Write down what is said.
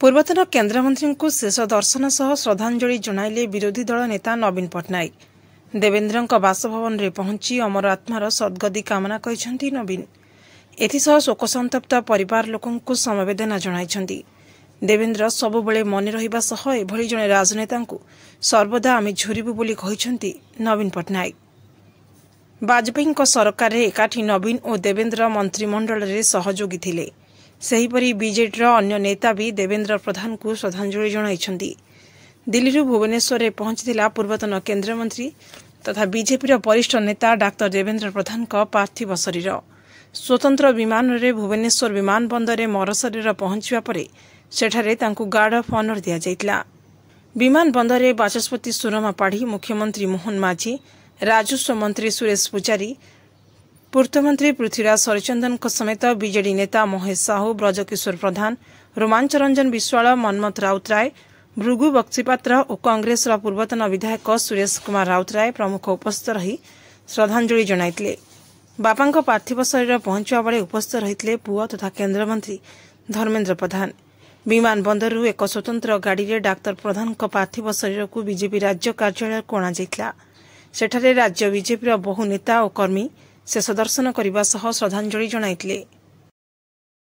पूर्वतन केन्द्रमंत्री को शेष दर्शन सह श्रद्धांजलि जणाइले विरोधी दल नेता नवीन पट्टनायक। देवेन्द्र बासभवन में पहुंची अमर आत्मार सद्गति कामना करिसेंती नवीन। एथिसह शोकसंतप्त परिवार लोकंकु समवेदना जणाइछंती। देवेन्द्र सबुबले मन रहिबा सह एभली जणे राजनेतांकु सर्वदा आमे झुरिबु बोली कहिसेंती नवीन पट्टनायक। वाजपेयी सरकार रे एकाठी नवीन और देवेन्द्र मंत्रिमंडल रे सहयोगी थिले। सेहीपरि बीजेडी अन्य नेता भी देवेन्द्र प्रधान को श्रद्धांजलि जणाइछंती। दिल्ली भुवनेश्वर में पहुंचीला पूर्वतन केन्द्रमंत्री तथा बीजेपी वरिष्ठ नेता डाक्टर देवेन्द्र प्रधान पार्थिव शरीर। स्वतंत्र विमान रे भुवनेश्वर विमान बंदर में मरशरीर पहुंचवा पर सेठारे तांकु गार्ड ऑफ ऑनर दिया जाइतला। विमान बंदर में बाचस्पति सुरमा पाढ़ी, मुख्यमंत्री मोहन माझी, राजस्व मंत्री सुरेश पुजारी, पूर्तमंत्री पृथ्वीराज सरचंदन समेत बीजेडी नेता महेश साहू, ब्रजकिशोर प्रधान, रोमांच रंजन विश्वाल, मनमथ राउतराय, भृगु बक्सीपात्र और कांग्रेस पूर्वतन विधायक सुरेश कुमार राउतराय प्रमुख उपस्थित रही श्रद्धांजलि जणाइले। बापा पार्थिव शरीर पहुंचवा बेले उपस्थित रही पुआ तथा केन्द्रमंत्री धर्मेन्द्र प्रधान। विमान बंदरु एक स्वतंत्र गाड़ी रे डाक्तर प्रधान पार्थिव शरीर को बीजेपी राज्य कार्यालय को अणाଯାଇଥିଲା। सेठारे राज्य बीजेपी बहु नेता और कर्मी शेष दर्शन करने सह श्रद्धांजलि जणाइले।